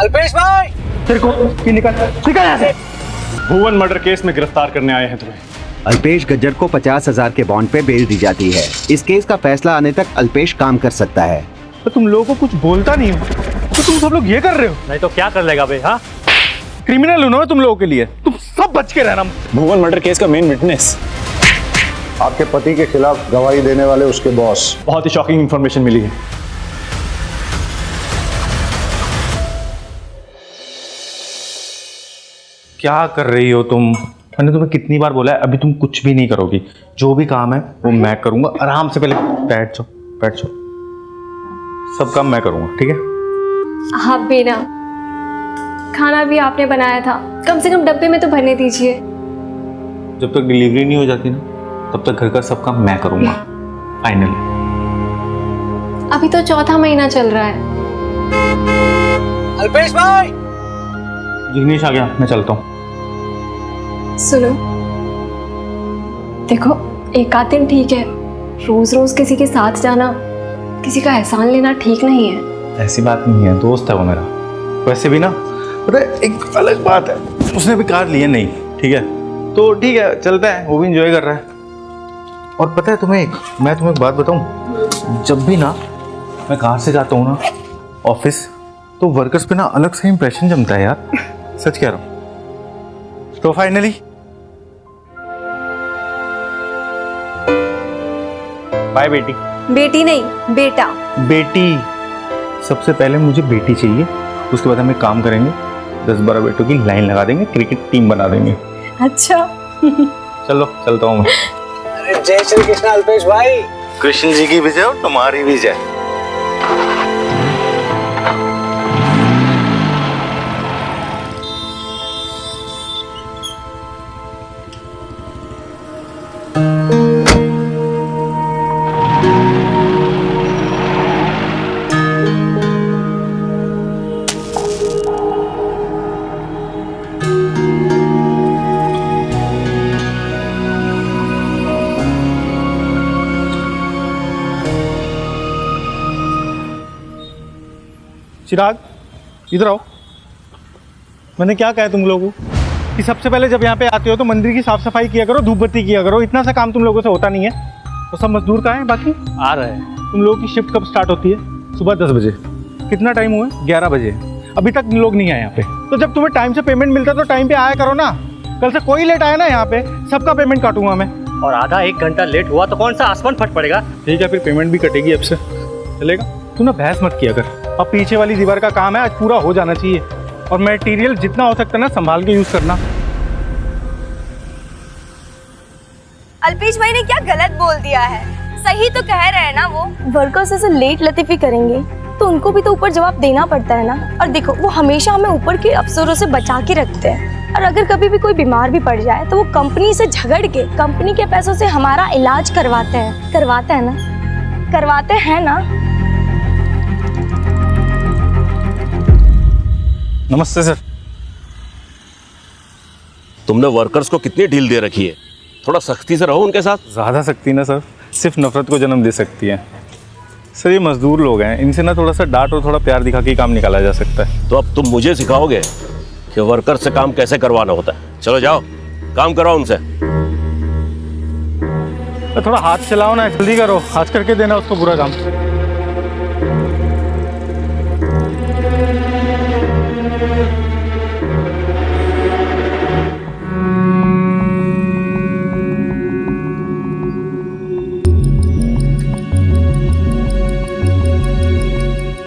अल्पेश भाई, तेरे को निकल यहाँ से। भुवन मर्डर केस में गिरफ्तार करने आए हैं तुम्हें। अल्पेश गज्जर को 50,000 के बॉन्ड पे बेल दी जाती है। इस केस का फैसला आने तक अल्पेश काम कर सकता है। तो तुम लोगों को कुछ बोलता नहीं हो तो तुम सब लोग ये कर रहे हो। नहीं तो क्या कर लेगा भाई? हाँ, क्रिमिनल हूं ना तुम लोगों के लिए, तुम सब बच के रहना। भुवन मर्डर केस का मेन विटनेस, आपके पति के खिलाफ गवाही देने वाले उसके बॉस। बहुत ही शॉकिंग इंफॉर्मेशन मिली है। क्या कर रही हो तुम? मैंने तुम्हें कितनी बार बोला है, अभी तुम कुछ भी नहीं करोगी। जो भी काम है वो मैं करूंगा। आराम से पहले बैठ जाओ, बैठ जाओ। सब काम मैं करूंगा, ठीक है? आप भी ना, खाना भी आपने बनाया था, कम से कम डब्बे में तो भरने दीजिए। जब तक डिलीवरी नहीं हो जाती ना, तब तक घर का सब काम मैं करूंगा। फाइनली। अभी तो चौथा महीना चल रहा है। अल्पेश भाई, जिग्नेश आ गया, मैं चलता हूँ। सुनो, देखो एक आध दिन ठीक है, रोज रोज किसी के साथ जाना, किसी का एहसान लेना ठीक नहीं है। ऐसी बात नहीं है, दोस्त है वो मेरा। वैसे भी ना, पता है एक अलग बात है, उसने भी कार ली है नहीं, ठीक है? तो ठीक है, चलता है, वो भी इंजॉय कर रहा है। और पता है मैं तुम्हें एक बात बताऊं, जब भी ना मैं कार से जाता हूँ ना ऑफिस, तो वर्कर्स पे ना अलग से इंप्रेशन जमता है यार। सच कह रहा हूँ। तो फाइनली बाय बेटी। बेटी नहीं, बेटा। बेटी, सबसे पहले मुझे बेटी चाहिए, उसके बाद हम एक काम करेंगे, 10-12 बेटों की लाइन लगा देंगे, क्रिकेट टीम बना देंगे। अच्छा। चलो चलता हूँ मैं। अरे जय श्री कृष्ण अल्पेश भाई। कृष्ण जी की भी जय और तुम्हारी भी जय। चिराग, इधर आओ। मैंने क्या कहा तुम लोगों को कि सबसे पहले जब यहाँ पे आते हो तो मंदिर की साफ सफाई किया करो, धूप बत्ती किया करो। इतना सा काम तुम लोगों से होता नहीं है। तो सब मजदूर कहाँ हैं बाकी? आ रहे हैं। तुम लोगों की शिफ्ट कब स्टार्ट होती है? सुबह 10 बजे। कितना टाइम हुआ है? 11 बजे। अभी तक लोग नहीं आए यहाँ पे। तो जब तुम्हें टाइम से पेमेंट मिलता है तो टाइम पे आया करो ना। कल से कोई लेट आया ना यहाँ पे, सबका पेमेंट काटूंगा मैं। और आधा एक घंटा लेट हुआ तो कौन सा आसमान फट पड़ेगा? ठीक है, फिर पेमेंट भी कटेगी अब से, चलेगा? तू ना बहस मत किया कर। अब पीछे वाली दीवार का काम है, आज पूरा हो जाना चाहिए। और मटेरियल जितना हो सकता है ना संभाल के यूज करना। अल्पेश भाई ने क्या गलत बोल दिया है? सही तो कह रहे हैं ना वो। वर्कर्स ऐसे लेट लतीफी करेंगे तो उनको भी तो ऊपर जवाब देना पड़ता है ना। और देखो, वो हमेशा हमें ऊपर के अफसरों से बचा के रखते हैं। और अगर कभी भी कोई बीमार भी पड़ जाए तो वो कंपनी से झगड़ के कंपनी के पैसों से हमारा इलाज करवाते हैं। करवाते हैं ना? करवाते हैं ना? नमस्ते सर। तुमने वर्कर्स को कितनी ढील दे रखी है? थोड़ा सख्ती से रहो उनके साथ। ज़्यादा सख्ती ना सर, सिर्फ नफरत को जन्म दे सकती है। सर ये मजदूर लोग हैं, इनसे ना थोड़ा सा डांट और थोड़ा प्यार दिखा के काम निकाला जा सकता है। तो अब तुम मुझे सिखाओगे कि वर्कर से काम कैसे करवाना होता है? चलो जाओ, काम कराओ उनसे। तो थोड़ा हाथ चलाओ ना, जल्दी करो, आज करके देना उसको पूरा काम।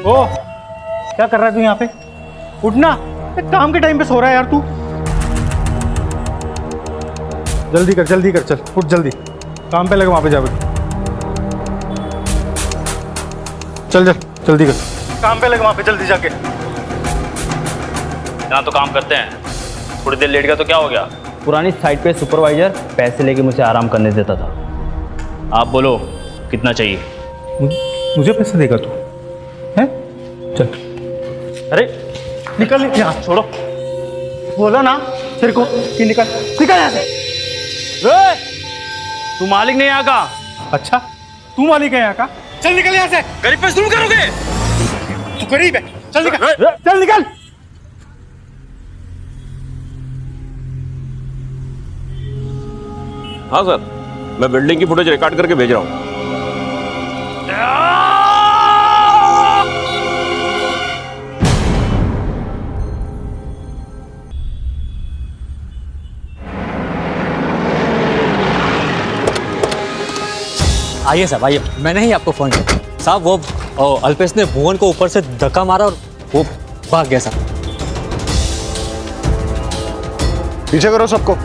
ओ, क्या कर रहा है तू यहाँ पे? उठना, काम के टाइम पे सो रहा है यार तू। जल्दी कर, जल्दी कर, चल उठ जल्दी, काम पे लगा, वहां पे जा। चल चल जल्दी कर, काम पे लगा, वहां पे जल्दी जाके। यहाँ तो काम करते हैं, थोड़ी देर लेट गया तो क्या हो गया? पुरानी साइट पे सुपरवाइजर पैसे लेके मुझे आराम करने देता था। आप बोलो कितना चाहिए? मुझे पैसे देगा तू? हैं? चल। अरे निकल यहाँ, छोड़ो। बोला ना तेरे को कि निकल, निकल यहाँ से। तू मालिक नहीं यहाँ का? अच्छा, तू मालिक है यहाँ का? चल निकल यहाँ से। गरीब पे जुल्म करोगे? तू गरीब है, चल निकल, चल निकल। हाँ सर, मैं बिल्डिंग की फुटेज रिकॉर्ड करके भेज रहा हूँ। आइए साहब आइए, मैंने ही आपको फ़ोन किया साहब। वो अल्पेश ने भुवन को ऊपर से धक्का मारा और वो भाग गया साहब। पीछे करो सबको।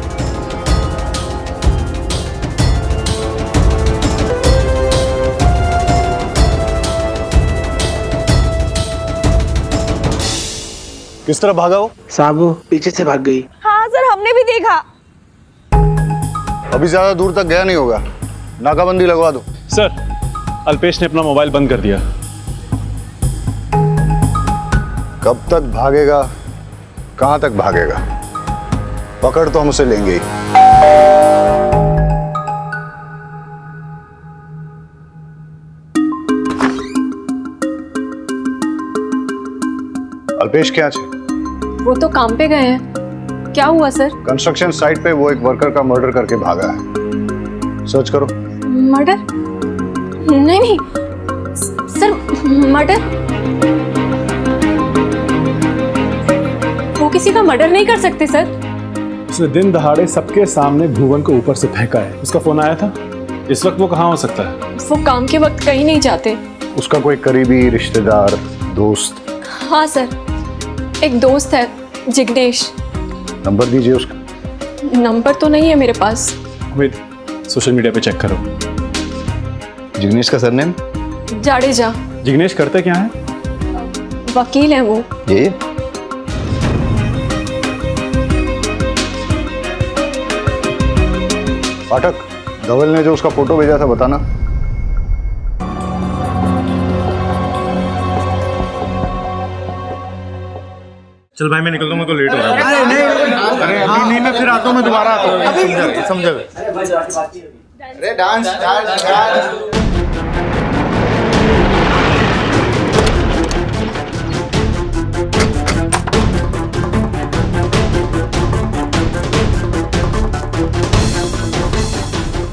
किस तरह भागा हो? साहब वो पीछे से भाग गई। हाँ सर, हमने भी देखा। अभी ज्यादा दूर तक गया नहीं होगा, नाकाबंदी लगवा दो। सर, अल्पेश ने अपना मोबाइल बंद कर दिया। कब तक भागेगा, कहां तक भागेगा? पकड़ तो हम उसे लेंगे ही। अल्पेश क्या है? वो तो काम पे गए हैं। क्या हुआ सर? कंस्ट्रक्शन साइट पे वो एक वर्कर का मर्डर करके भागा है। सर्च करो। मर्डर? नहीं नहीं सर, मर्डर? वो किसी का मर्डर नहीं कर सकते सर। उसने दिन दहाड़े सबके सामने भुवन को ऊपर से फेंका है। उसका फोन आया था। इस वक्त वो कहाँ हो सकता है? वो काम के वक्त कहीं नहीं जाते। उसका कोई करीबी रिश्तेदार, दोस्त? हाँ सर, एक दोस्त है जिग्नेश। नंबर दीजिए उसका। नंबर तो नहीं है मेरे पास। वेट, सोशल मीडिया पे चेक करो। जिग्नेश का सरनेम? जाडेजा। जिग्नेश करते क्या है? वकील है वो। ये पाठक, धवल ने जो उसका फोटो भेजा था बताना। चल भाई मैं निकलता हूँ, मेरे को लेट हो रहा है। अरे अभी नहीं, मैं फिर आता हूँ, मैं दोबारा आता हूँ। समझा? अरे डांस डांस डांस।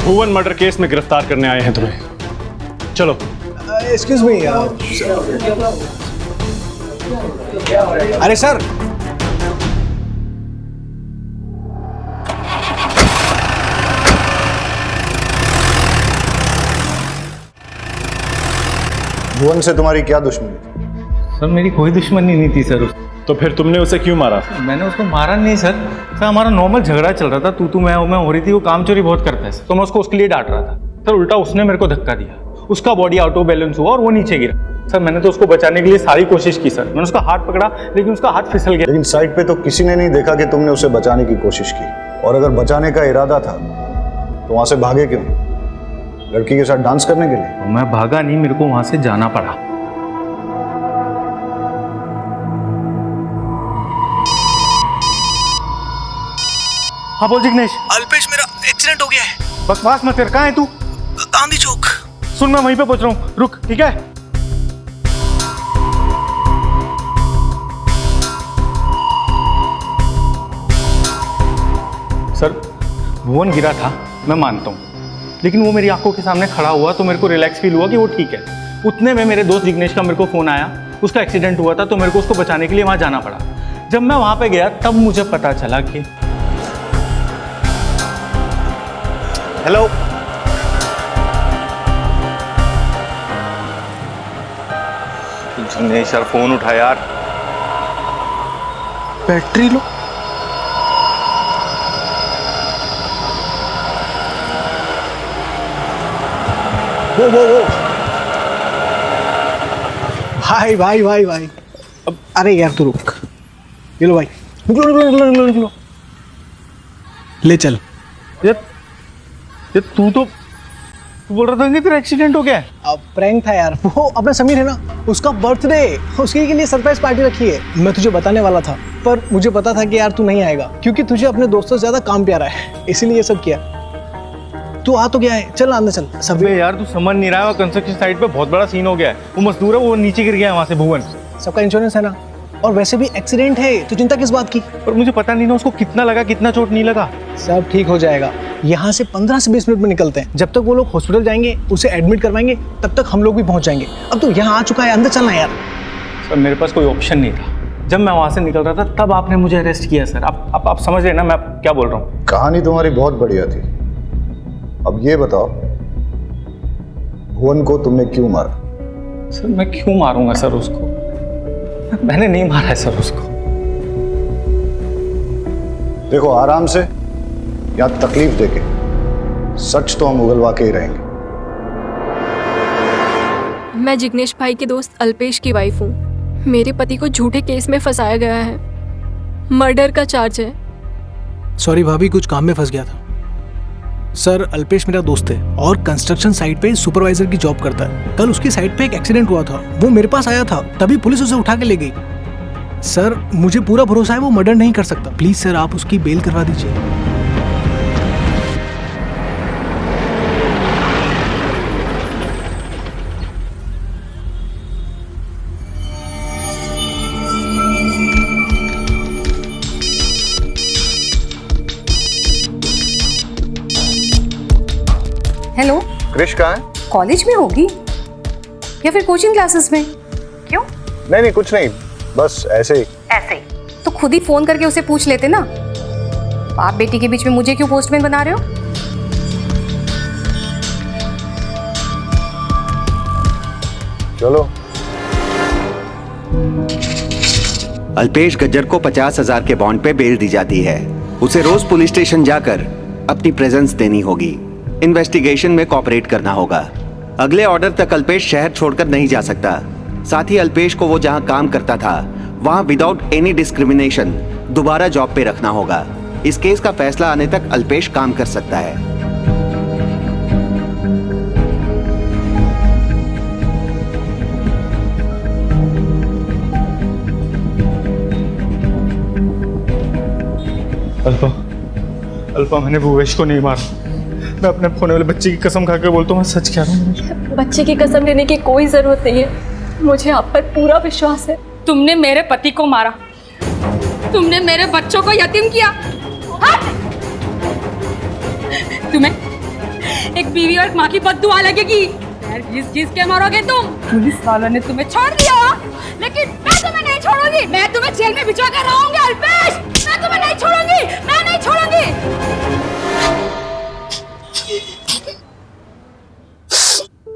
भुवन मर्डर केस में गिरफ्तार करने आए हैं तुम्हें। चलो। Excuse me. अरे सर, भुवन से तुम्हारी क्या दुश्मनी थी? सर मेरी कोई दुश्मनी नहीं थी सर। तो फिर तुमने उसे क्यों मारा? मैंने उसको मारा नहीं सर। सर हमारा नॉर्मल झगड़ा चल रहा था, तू मैं हो रही थी। वो काम चोरी बहुत करता है सर, तो मैं उसको उसके लिए डांट रहा था सर। उल्टा उसने मेरे को धक्का दिया, उसका बॉडी आउट ऑफ बैलेंस हुआ और वो नीचे गिरा। सर मैंने तो उसको बचाने के लिए सारी कोशिश की सर। मैंने उसका हाथ पकड़ा लेकिन उसका हाथ फिसल गया। लेकिन साइट पे तो किसी ने नहीं देखा कि तुमने उसे बचाने की कोशिश की। और अगर बचाने का इरादा था तो वहां से भागे क्यों? लड़की के साथ डांस करने के लिए? मैं भागा नहीं, मेरे को वहां से जाना पड़ा। हाँ बोल जिग्नेश। अल्पेश, मेरा एक्सीडेंट हो गया है। बकवास मत कर, कहाँ है तू? गांधी चौक। सुन मैं वहीं पे पहुंच रहा हूँ, रुक ठीक है? सर भुवन गिरा था, मैं मानता हूँ, लेकिन वो मेरी आंखों के सामने खड़ा हुआ तो मेरे को रिलैक्स फील हुआ कि वो ठीक है। उतने में मेरे दोस्त जिग्नेश का मेरे को फ़ोन आया, उसका एक्सीडेंट हुआ था तो मेरे को उसको बचाने के लिए वहाँ जाना पड़ा। जब मैं वहाँ पे गया तब मुझे पता चला कि हेलो जिग्नेश यार, फ़ोन उठा यार। Battery low. वो भाई। अब अरे यार तू रुक। ये लो भाई, निकलो। ले चल। यार तू बोल रहा था कि तेरा एक्सीडेंट हो गया है? अब प्रैंक था यार। वो अपना समीर है ना, उसका बर्थडे, उसके लिए सरप्राइज पार्टी रखी है। मैं तुझे बताने वाला था पर मुझे पता था कि यार तू नहीं आएगा क्योंकि तुझे अपने दोस्तों से ज्यादा काम प्यारा है, इसीलिए ये सब किया। तू आ तो गया है, चल अंदर चल। सब यार तू समझ नहीं रहा है, कंस्ट्रक्शन साइट पे बहुत बड़ा सीन हो गया है। वो मजदूर है, वो नीचे गिर गया है वहाँ से भुवन। सबका इंश्योरेंस है ना, और वैसे भी एक्सीडेंट है तो चिंता किस बात की? पर मुझे पता नहीं ना उसको कितना लगा, कितना चोट नहीं लगा। सब ठीक हो जाएगा। यहाँ से 15 से 20 मिनट में निकलते हैं। जब तक वो लोग हॉस्पिटल जाएंगे, उसे एडमिट करवाएंगे, तब तक हम लोग भी पहुँच जाएंगे। अब तो यहाँ आ चुका है, अंदर चलना यार। सर मेरे पास कोई ऑप्शन नहीं था। जब मैं वहाँ से निकल रहा था तब आपने मुझे अरेस्ट किया सर। आप समझ रहे हैं ना मैं क्या बोल रहा हूँ? कहानी तुम्हारी बहुत बढ़िया थी। अब ये बताओ, भुवन को तुमने क्यों मारा? सर मैं क्यों मारूंगा सर उसको? मैंने नहीं मारा है सर उसको। देखो आराम से या तकलीफ देके, सच तो हम उगलवा के ही रहेंगे। मैं जिग्नेश भाई के दोस्त अल्पेश की वाइफ हूँ। मेरे पति को झूठे केस में फंसाया गया है, मर्डर का चार्ज है। सॉरी भाभी, कुछ काम में फंस गया था। सर अल्पेश मेरा दोस्त है और कंस्ट्रक्शन साइट पे सुपरवाइजर की जॉब करता है। कल उसकी साइट पे एक एक्सीडेंट हुआ था, वो मेरे पास आया था, तभी पुलिस उसे उठा के ले गई। सर मुझे पूरा भरोसा है वो मर्डर नहीं कर सकता। प्लीज सर आप उसकी बेल करवा दीजिए। हेलो, क्रिश कहाँ है? कॉलेज में होगी या फिर कोचिंग क्लासेस में? क्यों? नहीं कुछ नहीं, बस ऐसे ही। ऐसे ही तो खुद ही फोन करके उसे पूछ लेते ना। बाप बेटी के बीच में मुझे क्यों पोस्टमैन बना रहे हो? चलो। अल्पेश गज्जर को 50,000 के बॉन्ड पे बेल दी जाती है। उसे रोज पुलिस स्टेशन जाकर अपनी प्रेजेंस देनी होगी। इन्वेस्टिगेशन में कोऑपरेट करना होगा। अगले ऑर्डर तक अल्पेश शहर छोड़कर नहीं जा सकता। साथ ही अल्पेश को वो जहां काम करता था वहां विदाउट एनी डिस्क्रिमिनेशन दोबारा जॉब पे रखना होगा। इस केस का फैसला आने तक अल्पेश काम कर सकता है। अल्पा मैंने भूवेश को नहीं मारा। मैं अपने खोने वाले बच्चे की कसम खा के बोलता हूँ, मैं सच कह रहा हूँ। बच्चे की कसम लेने की कोई जरूरत नहीं है, मुझे आप पर पूरा विश्वास है। तुमने मेरे पति को मारा, तुमने मेरे बच्चों को यतीम किया। तुम्हें एक बीवी और माँ की बद्दुआ लगेगी। घिस के मरोगे तुम। पुलिस वालों ने तुम्हें छोड़ दिया, लेकिन मैं तुम्हें नहीं छोड़ूंगी। मैं तुम्हें जेल में भिजवा कर रहूंगी अल्पेश। मैं तुम्हें नहीं छोड़ूंगी, मैं नहीं छोड़ूंगी।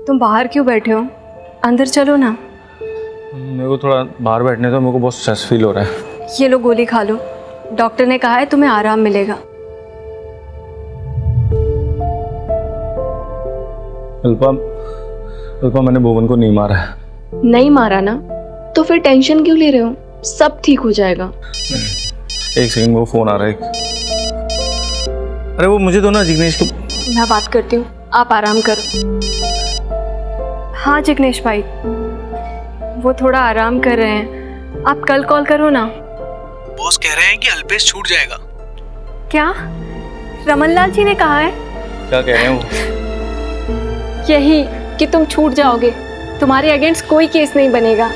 तुम बाहर क्यों बैठे हो? अंदर चलो ना। मेरे को थोड़ा बाहर बैठने दो, मेरे को बहुत स्ट्रेस फील हो रहा है। ये लो गोली खा लो, डॉक्टर ने कहा है तुम्हें आराम मिलेगा। अल्पा मैंने भुवन को नहीं मारा है। नहीं मारा ना, तो फिर टेंशन क्यों ले रहे हो? सब ठीक हो जाएगा। एक सेकंड, वो फोन आ रहा है। अरे वो मुझे दो ना जिग्नेश को। मैं बात करती हूँ, आप आराम करो। हाँ जिग्नेश भाई, वो थोड़ा आराम कर रहे हैं, आप कल कॉल करो ना। बॉस कह रहे हैं कि अल्पेश छूट जाएगा। क्या? रमनलाल जी ने कहा है? क्या कह रहे हैं वो? यही कि तुम छूट जाओगे, तुम्हारे अगेंस्ट कोई केस नहीं बनेगा।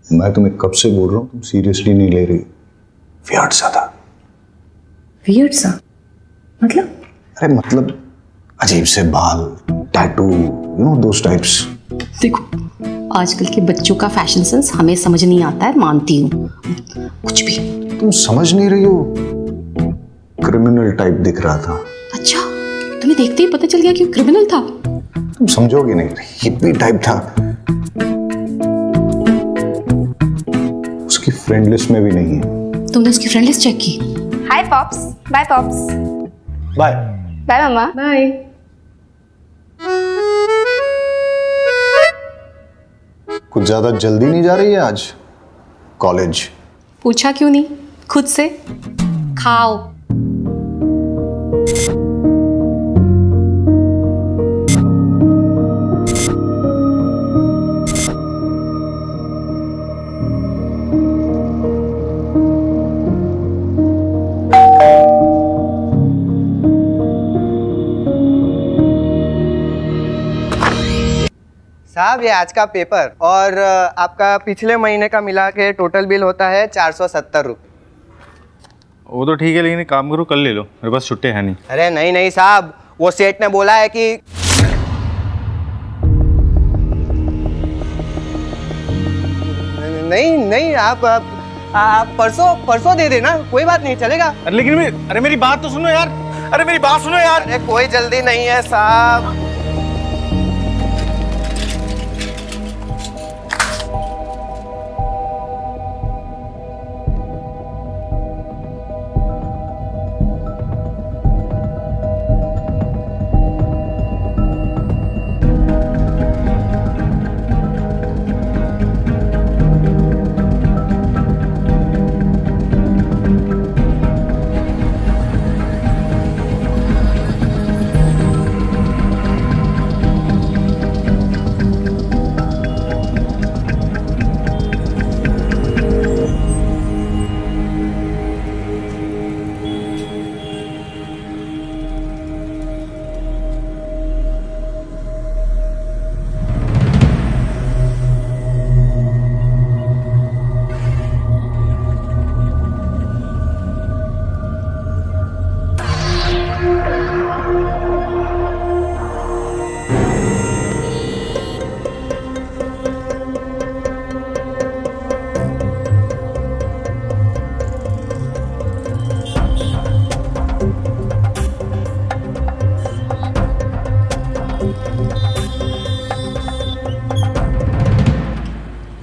मैं तुम्हें कब से बोल रहा हूँ, तुम सीरियसली नहीं ले रही। वियर्ड सा था। वियर्ड सा मतलब? अरे मतलब अजीब से बाल, tattoo, you know those types. देखो, आजकल के बच्चों का फैशन सेंस हमें समझ नहीं आता है, मानती हूँ। कुछ भी तुम समझ नहीं रही हो, क्रिमिनल टाइप दिख रहा था। अच्छा, तुम्हें देखते ही पता चल गया कि क्रिमिनल था? तुम समझोगी नहीं, हिप्पी टाइप था। उसकी फ्रेंड लिस्ट में भी नहीं है। तुमने उसकी फ्रेंड लिस्ट चेक की? Hi pops, bye pops. Bye bye mamma. Bye. कुछ ज्यादा जल्दी नहीं जा रही है आज कॉलेज? पूछा क्यों नहीं खुद से? खाओ। साहब ये आज का पेपर और आपका पिछले महीने का मिला के टोटल बिल होता है 470 रुपये। वो तो ठीक है, लेकिन एक काम करो कल ले लो, मेरे पास छुट्टी है नहीं। अरे नहीं नहीं साहब, वो सेठ ने बोला है कि नहीं नहीं आप परसों दे देना, कोई बात नहीं, चलेगा। अरे मेरी बात तो सुनो यार, अरे मेरी बात सुनो यार। अरे कोई जल्दी नहीं है साहब।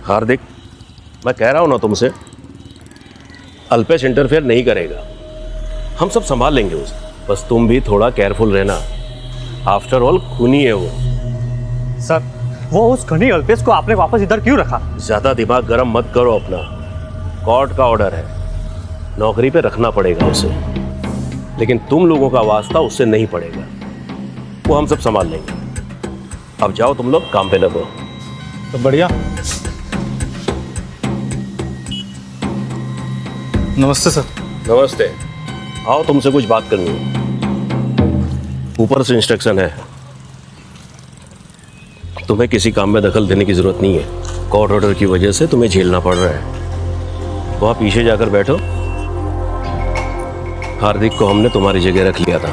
हार्दिक, मैं कह रहा हूं ना तुमसे, अल्पेश इंटरफेयर नहीं करेगा, हम सब संभाल लेंगे उसे। बस तुम भी थोड़ा केयरफुल रहना, आफ्टर ऑल खूनी है वो। सर, वो उस खनी अल्पेश को आपने वापस इधर क्यों रखा? ज्यादा दिमाग गर्म मत करो अपना, कोर्ट का ऑर्डर है, नौकरी पे रखना पड़ेगा उसे, लेकिन तुम लोगों का वास्ता उससे नहीं पड़ेगा, वो हम सब संभाल लेंगे। अब जाओ तुम लोग काम पे लगो। तो बढ़िया। नमस्ते सर। नमस्ते, आओ तुमसे कुछ बात करनी है। ऊपर से इंस्ट्रक्शन है, तुम्हें किसी काम में दखल देने की जरूरत नहीं है, कोर्ट ऑर्डर की वजह से तुम्हें झेलना पड़ रहा है। वहां पीछे जाकर बैठो, हार्दिक को हमने तुम्हारी जगह रख लिया था,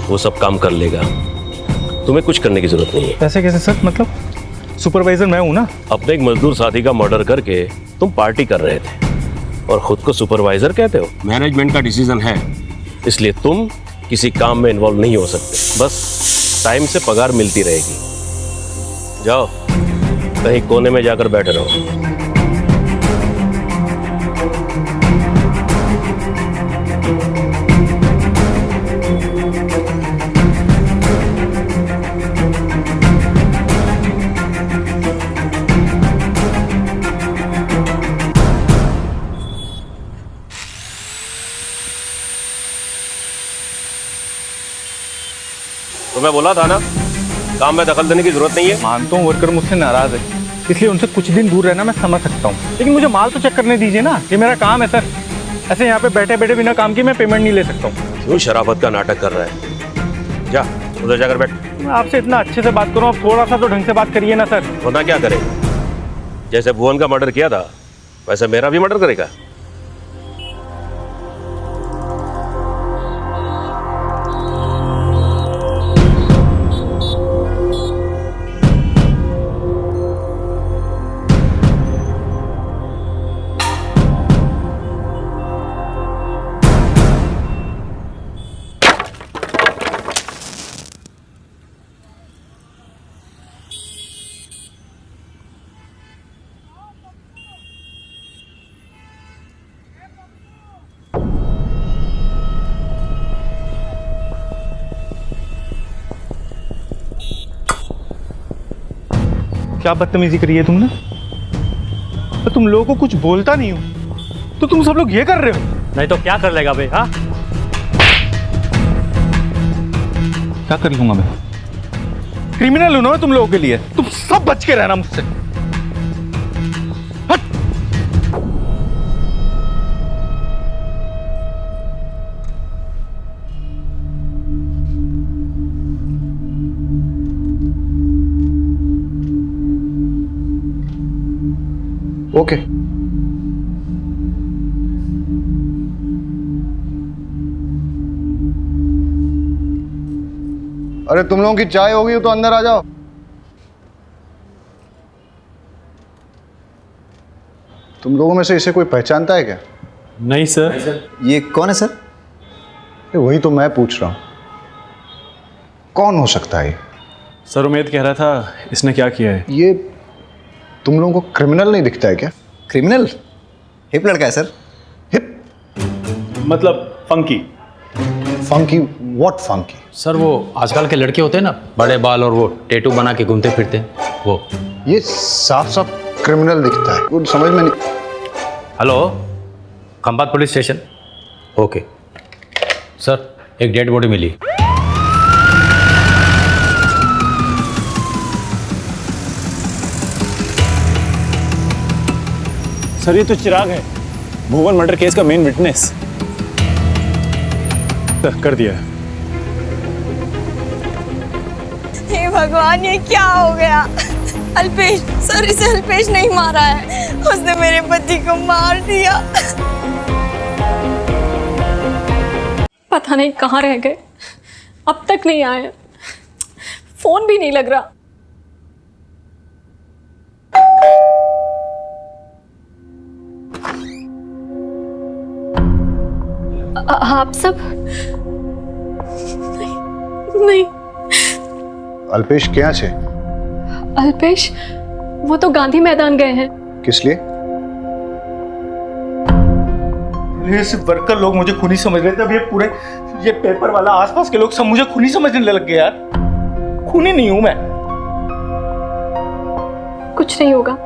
वो सब काम कर लेगा, तुम्हें कुछ करने की जरूरत नहीं है। ऐसे कैसे सर, मतलब सुपरवाइजर मैं हूं ना। अपने एक मजदूर साथी का मर्डर करके तुम पार्टी कर रहे थे और खुद को सुपरवाइजर कहते हो। मैनेजमेंट का डिसीजन है, इसलिए तुम किसी काम में इन्वॉल्व नहीं हो सकते, बस टाइम से पगार मिलती रहेगी। जाओ कहीं कोने में जाकर बैठे रहो। मैं बोला था ना, काम में दखल देने की जरूरत नहीं है। मानता हूँ वर्कर मुझसे नाराज है, इसलिए उनसे कुछ दिन दूर रहना मैं समझ सकता हूँ, लेकिन मुझे माल तो चेक करने दीजिए ना, ये मेरा काम है सर। ऐसे यहाँ पे बैठे बैठे बिना काम की मैं पेमेंट नहीं ले सकता हूँ। क्यों शराफत का नाटक कर रहा है? जा उधर जाकर बैठ। मैं आपसे इतना अच्छे से बात करूँ, आप थोड़ा सा तो ढंग से बात करिए ना सर। वरना क्या करेगा? जैसे भुवन का मर्डर किया था वैसे मेरा भी मर्डर करेगा। क्या बदतमीजी करी है तुमने? तो तुम लोगों को कुछ बोलता नहीं हो तो तुम सब लोग ये कर रहे हो। नहीं तो क्या कर लेगा भाई? हाँ, क्या कर लूंगा मैं? क्रिमिनल हूं ना तुम लोगों के लिए, तुम सब बच के रहना मुझसे। ओके। अरे तुम लोगों की चाय होगी तो अंदर आ जाओ। तुम लोगों में से इसे कोई पहचानता है क्या? नहीं सर। ये कौन है सर? वही तो मैं पूछ रहा हूं, कौन हो सकता है? सर उमेद कह रहा था इसने क्या किया है। ये तुम लोगों को क्रिमिनल नहीं दिखता है क्या? क्रिमिनल? हिप लड़का है सर। हिप मतलब funky. Funky? What funky? Sir वो आजकल के लड़के होते हैं ना, बड़े बाल और वो टैटू बना के घूमते फिरते हैं, वो। ये साफ साफ क्रिमिनल दिखता है, कुछ समझ में नहीं। Hello, Khambhat police station. Okay sir, एक डेड बॉडी मिली। सर ये तो चिराग है, भुवन मर्डर केस का मेन विटनेस। कर दिया। हे भगवान, ये क्या हो गया? अल्पेश सर, इसे अल्पेश नहीं मारा है, उसने मेरे पति को मार दिया। पता नहीं कहाँ रह गए, अब तक नहीं आए, फोन भी नहीं लग रहा। आप सब नहीं। अल्पेश क्या छे? अल्पेश वो तो गांधी मैदान गए हैं। किस लिए? ये सिर्फ वर्कर लोग मुझे खूनी समझ रहे थे, अब ये पेपर वाला आसपास के लोग सब मुझे खूनी समझने लग गए यार। खूनी नहीं हूं मैं। कुछ नहीं होगा,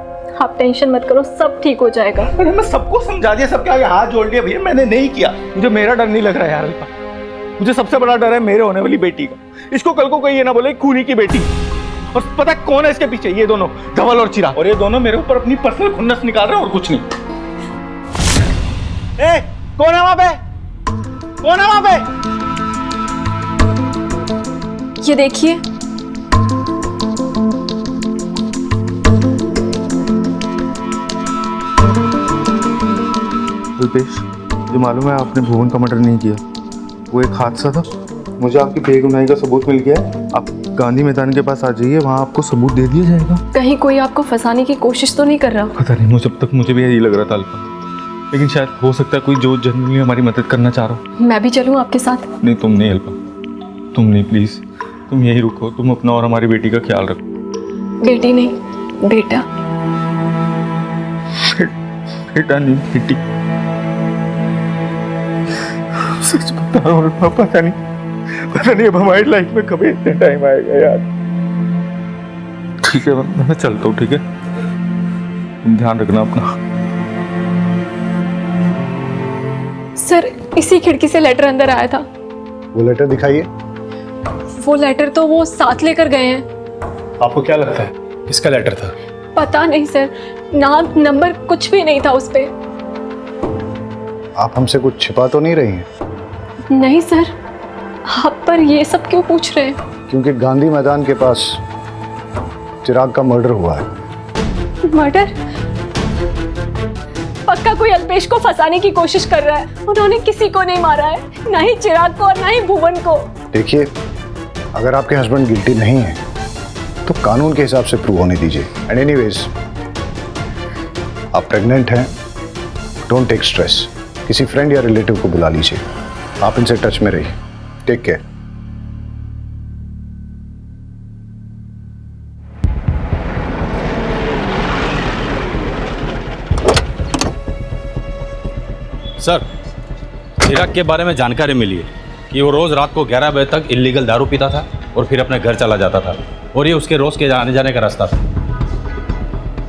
आप टेंशन मत करो, सब ठीक हो जाएगा। अरे मैं सबको समझा दिया, सबके आगे हाथ जोड़ दिया, भैया मैंने नहीं किया। मुझे मेरा डर नहीं लग रहा है यार अल्पा। मुझे सबसे बड़ा डर है मेरे होने वाली बेटी का। इसको कल को कोई ये ना बोले खूनी की बेटी। और पता है कौन है इसके पीछे? ये दोनों, धवल और चिराग। और ये दोनों मेरे ऊपर अपनी पर्सनल खुन्नस निकाल रहे हैं और कुछ नहीं। ए, कौन है वहां पे? कौन है वहां पे? ये देखिए, अल्पेश, जो मालूम है आपने भुवन का मर्डर नहीं किया, वो एक हादसा था। मुझे आपकी बेगुनाही का सबूत मिल गया है। आप गांधी मैदान के पास आ जाइए, वहाँ आपको सबूत दे दिया जाएगा। कहीं कोई आपको फंसाने की कोशिश तो नहीं कर रहा? पता नहीं, मुझे अब तक मुझे भी यही लग रहा था अल्पा, लेकिन शायद हो सकता है कोई जो जनरली हमारी मदद करना चाह रहा हो। मैं भी चलूं आपके साथ? नहीं तुम नहीं अल्पा, तुम नहीं, प्लीज तुम यही रुको। तुम अपना और हमारी बेटी का ख्याल रखो। बेटी नहीं, बेटा। बेटा नहीं, बेटी। सच बता रहा हूं, पता नहीं अब हमारी लाइफ में कभी इतने टाइम आएगा यार। ठीक है मैं चलता हूँ, ठीक है? तुम ध्यान रखना अपना। सर इसी खिड़की से लेटर अंदर आया था। वो लेटर दिखाइए। वो लेटर तो वो साथ लेकर गए हैं। आपको क्या लगता है किसका लेटर था? पता नहीं सर, नाम नंबर कुछ भी नहीं था उस पे। आप हमसे कुछ छिपा तो नहीं रही हैं? नहीं सर, आप पर ये सब क्यों पूछ रहे हैं? क्योंकि गांधी मैदान के पास चिराग का मर्डर हुआ है। मर्डर? पक्का कोई अल्पेश को फंसाने की कोशिश कर रहा है। उन्होंने किसी को नहीं मारा है, ना ही चिराग को और ना ही भुवन को। देखिए, अगर आपके हस्बैंड गिल्टी नहीं है तो कानून के हिसाब से प्रूव होने दीजिए। एंड एनीवेज, आप प्रेग्नेंट हैं, डोंट टेक स्ट्रेस। किसी फ्रेंड या रिलेटिव को बुला लीजिए। आप इनसे टच में रहिए। Take care. सर, चिराग के बारे में जानकारी मिली है कि वो रोज रात को 11 बजे तक इल्लीगल दारू पीता था और फिर अपने घर चला जाता था, और ये उसके रोज के आने जाने का रास्ता था।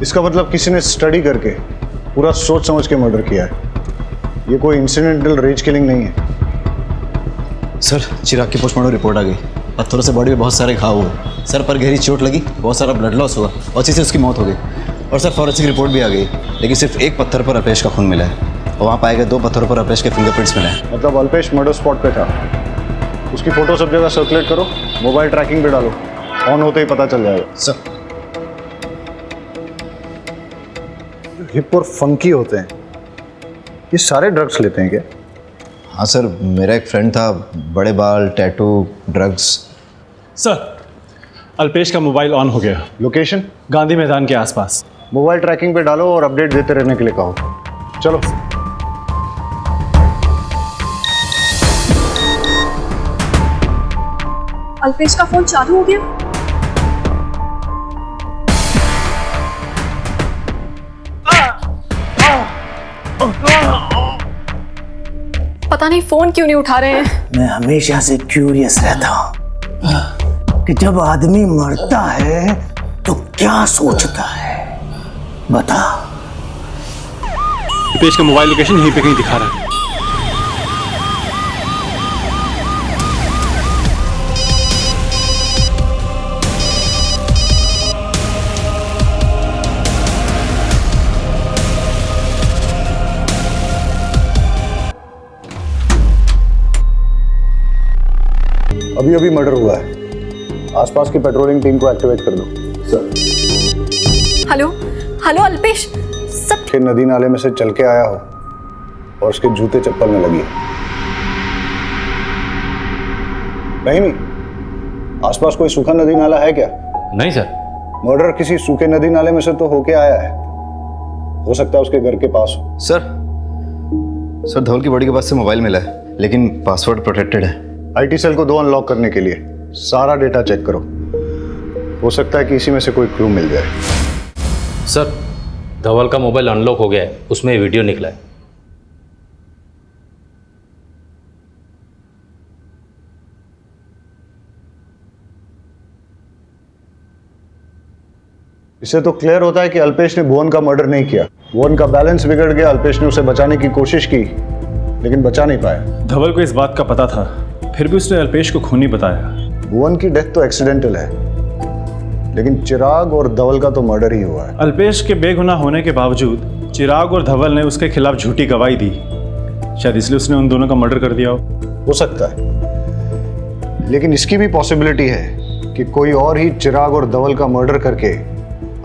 इसका मतलब किसी ने स्टडी करके पूरा सोच समझ के मर्डर किया है। ये कोई इंसिडेंटल रेज किलिंग नहीं है। सर चिराग की पोस्टमार्टम रिपोर्ट आ गई। पत्थरों से बॉडी में बहुत सारे घाव हुए, सर पर गहरी चोट लगी, बहुत सारा ब्लड लॉस हुआ और इसी से उसकी मौत हो गई। और सर फॉरेंसिक रिपोर्ट भी आ गई, लेकिन सिर्फ एक पत्थर पर अल्पेश का खून मिला है और वहाँ पाए गए 2 पत्थरों पर अल्पेश के फिंगरप्रिंट्स मिले हैं। मतलब अल्पेश मर्डर स्पॉट पे था। उसकी फोटो सब जगह सर्कुलेट करो, मोबाइल ट्रैकिंग पे डालो, ऑन होते ही पता चल जाएगा। सर हिप और फंकी होते हैं। ये सारे ड्रग्स लेते हैं क्या? हाँ सर, मेरा एक फ्रेंड था, बड़े बाल, टैटू, ड्रग्स। सर, अल्पेश का मोबाइल ऑन हो गया। लोकेशन? गांधी मैदान के आसपास। मोबाइल ट्रैकिंग पे डालो और अपडेट देते रहने के लिए कहो। चलो। अल्पेश का फोन चालू हो गया। पता नहीं फोन क्यों नहीं उठा रहे हैं। मैं हमेशा से क्यूरियस रहता हूँ कि जब आदमी मरता है तो क्या सोचता है, बता। अल्पेश का मोबाइल लोकेशन यहीं पे कहीं दिखा रहा है। अभी अभी मर्डर हुआ है। आसपास की पेट्रोलिंग टीम को एक्टिवेट कर दो। सर। हेलो हेलो अल्पेश, सब के नदी नाले में से चल के आया हो और उसके जूते चप्पल में लगी है। नहीं, आसपास कोई सूखा नदी नाला है क्या? नहीं सर। मर्डर किसी सूखे नदी नाले में से तो होके आया है। हो सकता है उसके घर के पास हो। सर धवल की बॉडी के पास से मोबाइल मिला है, लेकिन पासवर्ड प्रोटेक्टेड है। आईटी सेल को 2 अनलॉक करने के लिए सारा डेटा चेक करो। हो सकता है कि इसी में से कोई क्लू मिल जाए। सर, धवल का मोबाइल अनलॉक हो गया है, उसमें वीडियो निकला है। इससे तो क्लियर होता है कि अल्पेश ने भुवन का मर्डर नहीं किया। भुवन का बैलेंस बिगड़ गया, अल्पेश ने उसे बचाने की कोशिश की लेकिन बचा नहीं पाया। धवल को इस बात का पता था, फिर भी उसने अल्पेश को खूनी बताया। भुवन की डेथ तो एक्सीडेंटल है, लेकिन चिराग और धवल का तो मर्डर ही हुआ है। अल्पेश के बेगुनाह होने के बावजूद चिराग और धवल ने उसके खिलाफ झूठी गवाही दी। शायद इसलिए उसने उन दोनों का मर्डर कर दिया हो सकता है, लेकिन इसकी भी पॉसिबिलिटी है कि कोई और ही चिराग और धवल का मर्डर करके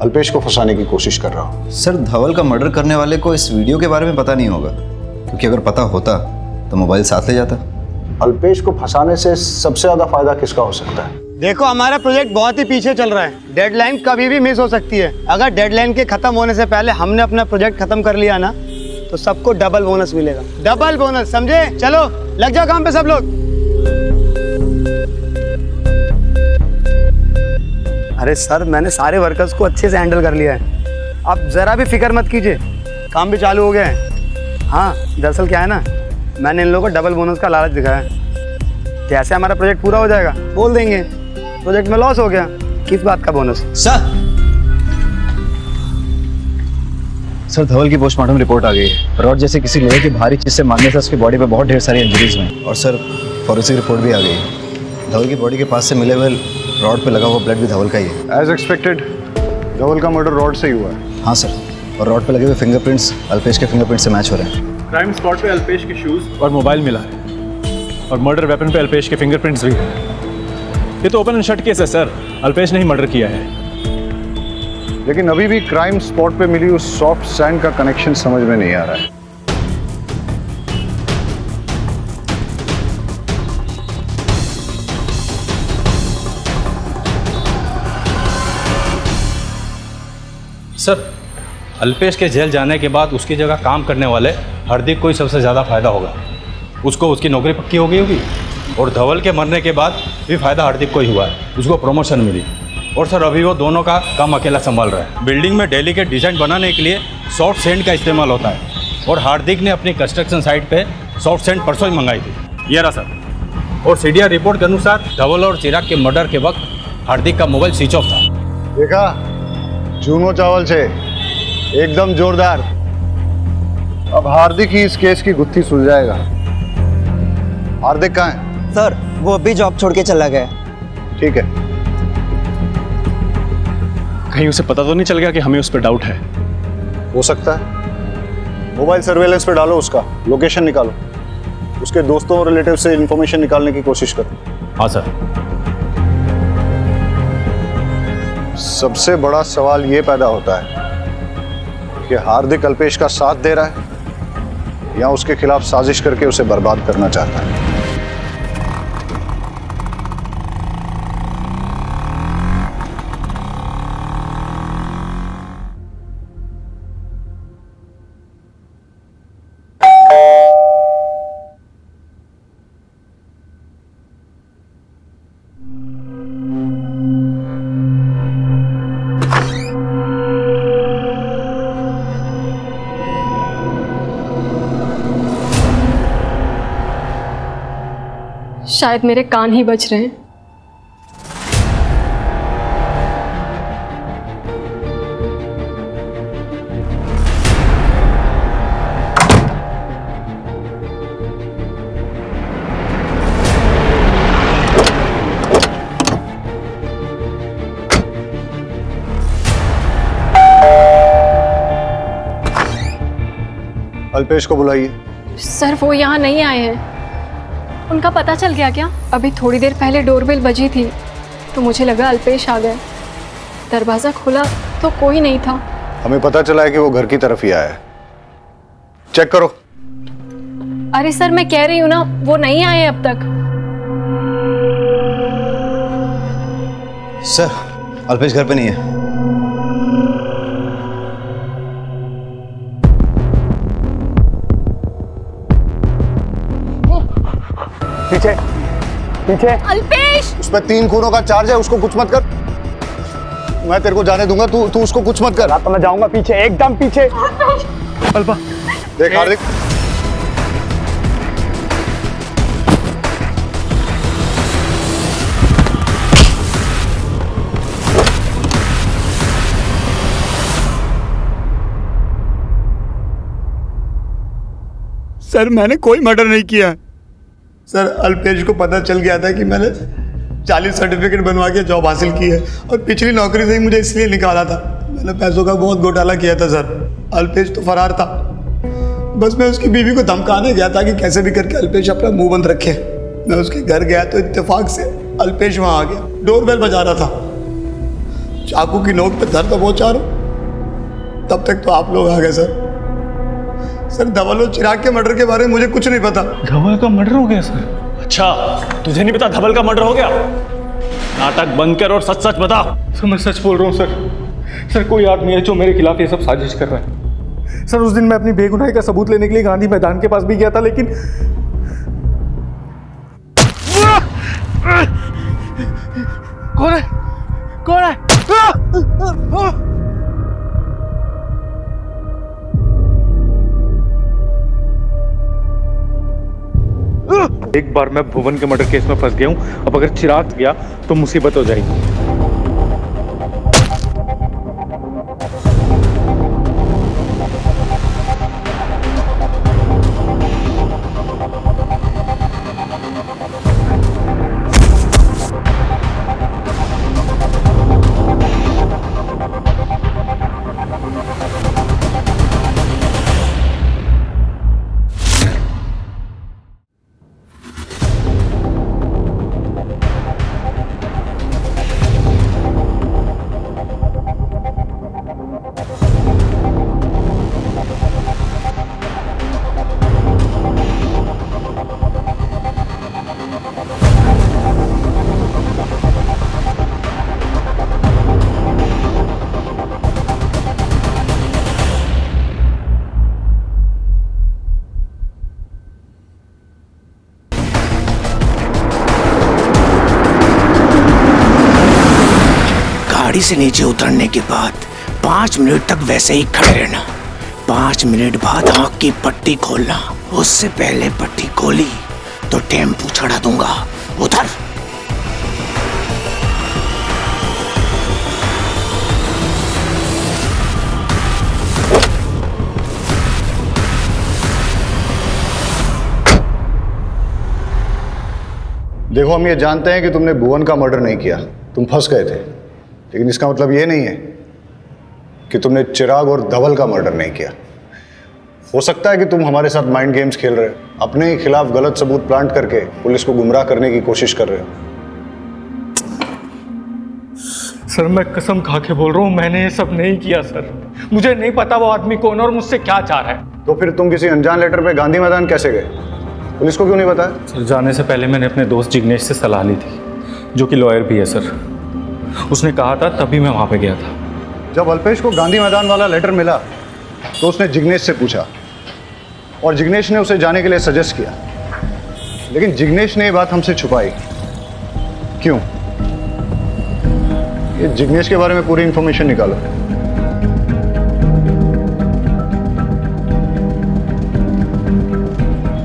अल्पेश को फंसाने की कोशिश कर रहा हो। सर, धवल का मर्डर करने वाले को इस वीडियो के बारे में पता नहीं होगा, क्योंकि अगर पता होता तो मोबाइल साथ ले जाता। अल्पेश को फंसाने से सबसे ज्यादा फायदा किसका हो सकता है? देखो, हमारा प्रोजेक्ट बहुत ही पीछे चल रहा है। डेडलाइन कभी भी मिस हो सकती है। अगर डेडलाइन के खत्म होने से पहले हमने अपना प्रोजेक्ट खत्म कर लिया ना, तो सबको डबल बोनस मिलेगा। डबल बोनस, समझे? चलो लग जाओ काम पे सब लोग। अरे सर, मैंने सारे वर्कर्स को अच्छे से हैंडल कर लिया है। आप जरा भी फिक्र मत कीजिए, काम भी चालू हो गया है। हाँ, दरअसल क्या है ना, मैंने इन लोगों को डबल बोनस का लालच दिखाया है। जैसे हमारा प्रोजेक्ट पूरा हो जाएगा बोल देंगे प्रोजेक्ट में लॉस हो गया, किस बात का बोनस? सर, धवल की पोस्टमार्टम रिपोर्ट आ गई है। रॉड जैसे किसी लोहे की भारी चीज से मारने से उसकी बॉडी पे बहुत ढेर सारी इंजरीज हुई। और सर, फॉरेंसिक रिपोर्ट भी आ गई है। धवल की बॉडी के पास से मिले हुए रॉड पे लगा हुआ ब्लड भी धवल का ही है। एज एक्सपेक्टेड, धवल का मर्डर रॉड से ही हुआ है। हाँ सर, और रॉड पे लगे हुए फिंगरप्रिंट्स अल्पेश के फिंगरप्रिंट से मैच हो रहे हैं। क्राइम स्पॉट पे अल्पेश के शूज और मोबाइल मिला है, और मर्डर वेपन पे अल्पेश के फिंगरप्रिंट्स भी हैं। ये तो ओपन एंड शट केस है सर, अल्पेश ने ही मर्डर किया है। लेकिन अभी भी क्राइम स्पॉट पे मिली उस सॉफ्ट सैंड का कनेक्शन समझ में नहीं आ रहा है। सर, अल्पेश के जेल जाने के बाद उसकी जगह काम करने वाले हार्दिक को ही सबसे ज़्यादा फायदा होगा। उसको उसकी नौकरी पक्की हो गई होगी, और धवल के मरने के बाद भी फायदा हार्दिक को ही हुआ है, उसको प्रमोशन मिली। और सर, अभी वो दोनों का काम अकेला संभाल रहा है। बिल्डिंग में डेलीकेट डिजाइन बनाने के लिए सॉफ्ट सैंड का इस्तेमाल होता है, और हार्दिक ने अपनी कंस्ट्रक्शन साइट पे सॉफ्ट सैंड परसों ही मंगाई थी। ये रहा सर। और सीडीआर रिपोर्ट के अनुसार धवल और चिराग के मर्डर के वक्त हार्दिक का मोबाइल स्विच ऑफ था। देखा, जूनो चावल से एकदम जोरदार। अब हार्दिक ही इस केस की गुत्थी सुलझाएगा। हार्दिक कहाँ है? सर, वो अभी जॉब छोड़ के चला गया। ठीक है। कहीं उसे पता तो नहीं चल गया कि हमें उस पर डाउट है? हो सकता है। मोबाइल सर्वेलेंस पे डालो, उसका लोकेशन निकालो, उसके दोस्तों और रिलेटिव से इंफॉर्मेशन निकालने की कोशिश करो। हाँ सर। सबसे बड़ा सवाल ये पैदा होता है कि हार्दिक अल्पेश का साथ दे रहा है या उसके खिलाफ साजिश करके उसे बर्बाद करना चाहता है। शायद मेरे कान ही बज रहे हैं। अल्पेश को बुलाइए। सर वो यहाँ नहीं आए हैं। उनका पता चल गया क्या? अभी थोड़ी देर पहले डोरबेल बजी थी तो मुझे लगा अल्पेश आ गए। दरवाज़ा खोला तो कोई नहीं था। हमें पता चला है कि वो घर की तरफ ही आया है। चेक करो। अरे सर मैं कह रही हूँ ना, वो नहीं आए अब तक। सर अल्पेश घर पे नहीं है। पीछे पीछे। अल्पेश! उसमें 3 खूनों का चार्ज है, उसको कुछ मत कर। मैं तेरे को जाने दूंगा, तू उसको कुछ मत कर। तो मैं जाऊंगा पीछे, एकदम पीछे। अल्पा देख हार्दिक, सर मैंने कोई मर्डर नहीं किया। सर अल्पेश को पता चल गया था कि मैंने 40 सर्टिफिकेट बनवा के जॉब हासिल की है और पिछली नौकरी से ही मुझे इसलिए निकाला था। मैंने पैसों का बहुत घोटाला किया था सर। अल्पेश तो फरार था, बस मैं उसकी बीवी को धमकाने गया था कि कैसे भी करके अल्पेश अपना मुंह बंद रखे। मैं उसके घर गया तो इत्तेफाक से अल्पेश वहाँ आ गया। डोरबेल बजा रहा था, चाकू की नोक पे धर दबोचा रहा, तब तक तो आप लोग आ गए सर। सर धवल और चिराग के मर्डर के बारे में मुझे कुछ नहीं पता। धवल का मर्डर हो गया सर? अच्छा, तुझे नहीं पता धवल का मर्डर हो गया? नाटक बंद कर और सच सच बता। सर मैं सच बोल रहा हूँ सर। सर कोई आदमी है जो मेरे खिलाफ ये सब साजिश कर रहा है। सर उस दिन मैं अपनी बेगुनाही का सबूत लेने के लिए गांधी मैदान के पास भी गया था, लेकिन कौन है? कौन है? एक बार मैं भुवन के मर्डर केस में फंस गया हूं, अब अगर चिराग गया तो मुसीबत हो जाएगी। गाड़ी से नीचे उतरने के बाद 5 मिनट तक वैसे ही खड़े रहना। 5 मिनट बाद आँख की पट्टी खोलना। उससे पहले पट्टी खोली तो टेम्पू चढ़ा दूंगा। उधर देखो हम ये जानते हैं कि तुमने भुवन का मर्डर नहीं किया, तुम फंस गए थे, लेकिन इसका मतलब ये नहीं है कि तुमने चिराग और धवल का मर्डर नहीं किया। हो सकता है कि तुम हमारे साथ माइंड गेम्स खेल रहे हो, अपने ही खिलाफ गलत सबूत प्लांट करके पुलिस को गुमराह करने की कोशिश कर रहे हो। सर मैं कसम खा के बोल रहा हूँ, मैंने ये सब नहीं किया सर। मुझे नहीं पता वो आदमी कौन है और मुझसे क्या चाह रहा है। तो फिर तुम किसी अनजान लेटर पे गांधी मैदान कैसे गए? पुलिस को क्यों नहीं बताया? सर जाने से पहले मैंने अपने दोस्त जिग्नेश से सलाह ली थी, जो कि लॉयर भी है सर। उसने कहा था तभी मैं वहाँ पे गया था। जब अल्पेश को गांधी मैदान वाला लेटर मिला तो उसने जिग्नेश से पूछा और जिग्नेश ने उसे जाने के लिए सजेस्ट किया, लेकिन जिग्नेश ने ये बात हमसे छुपाई। क्यों? ये जिग्नेश के बारे में पूरी इंफॉर्मेशन निकालो।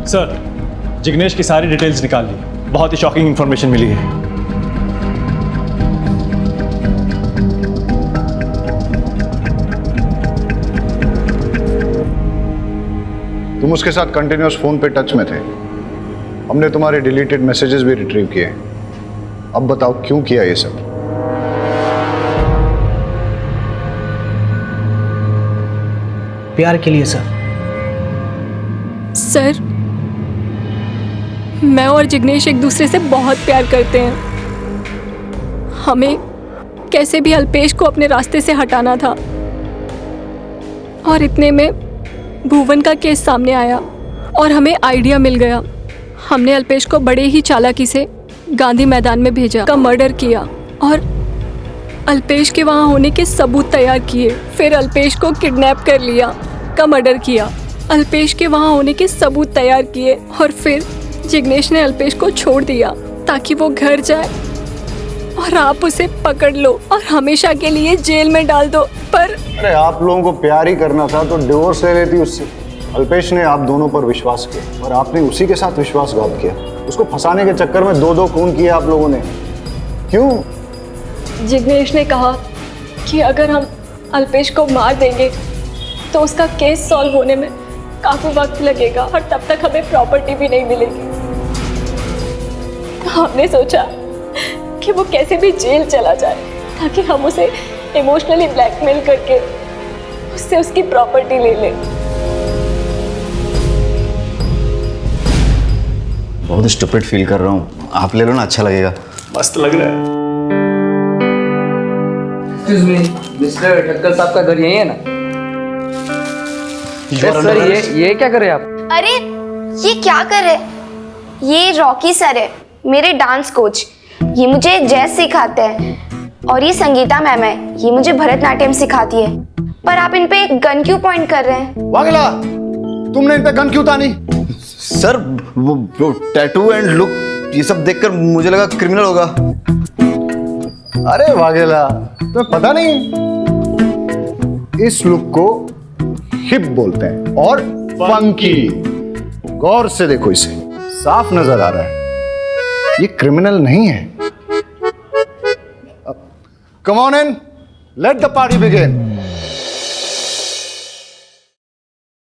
सर जिग्नेश की सारी डिटेल्स निकाल ली, बहुत ही शॉकिंग इंफॉर्मेशन मिली है। तुम उसके साथ कंटिन्यूअस फोन पे टच में थे। हमने तुम्हारे डिलीटेड मैसेजेस भी रिट्रीव किए। अब बताओ क्यों किया ये सब? प्यार के लिए सर। सर मैं और जिग्नेश एक दूसरे से बहुत प्यार करते हैं। हमें कैसे भी अल्पेश को अपने रास्ते से हटाना था और इतने में भुवन का केस सामने आया और हमें आइडिया मिल गया। हमने अल्पेश को बड़े ही चालाकी से गांधी मैदान में भेजा, का मर्डर किया और अल्पेश के वहाँ होने के सबूत तैयार किए। फिर अल्पेश को किडनैप कर लिया, का मर्डर किया, अल्पेश के वहाँ होने के सबूत तैयार किए और फिर जिग्नेश ने अल्पेश को छोड़ दिया ताकि वो घर जाए और आप उसे पकड़ लो और हमेशा के लिए जेल में डाल दो। पर अरे आप लोगों को प्यार ही करना था तो डिवोर्स ले लेती उससे। अल्पेश ने आप दोनों पर विश्वास किया और आपने उसी के साथ विश्वासघात किया। उसको फंसाने के चक्कर में दो खून किए आप लोगों ने। क्यों? जिग्नेश ने कहा कि अगर हम अल्पेश को मार देंगे तो उसका केस सॉल्व होने में काफी वक्त लगेगा और तब तक हमें प्रॉपर्टी भी नहीं मिलेगी। तो हमने सोचा कि वो कैसे भी जेल चला जाए ताकि हम उसे इमोशनली ब्लैकमेल करके उससे उसकी प्रॉपर्टी ले लें। बहुत स्टूपिड फील कर रहा हूँ, आप ले लो ना, अच्छा लगेगा। मस्त लग रहा है। मिस्टर ठक्कर साहब का घर यही है ना? सर ये क्या कर रहे हैं आप? अरे ये क्या कर रहे? ये रॉकी सर है, मेरे डांस कोच। ये मुझे जैज सिखाते हैं और ये संगीता मैम है, ये मुझे भरतनाट्यम सिखाती है। पर आप इन पे गन क्यों पॉइंट कर रहे हैं? वागेला, तुमने इन पे गन क्यों तानी? सर वो टैटू एंड लुक ये सब देखकर मुझे लगा क्रिमिनल होगा। अरे वागेला, तुम्हें पता नहीं? इस लुक को हिप बोलते हैं और फंकी। गौर से देखो इसे, साफ नजर आ रहा है ये क्रिमिनल नहीं है। Come on in, let the party begin.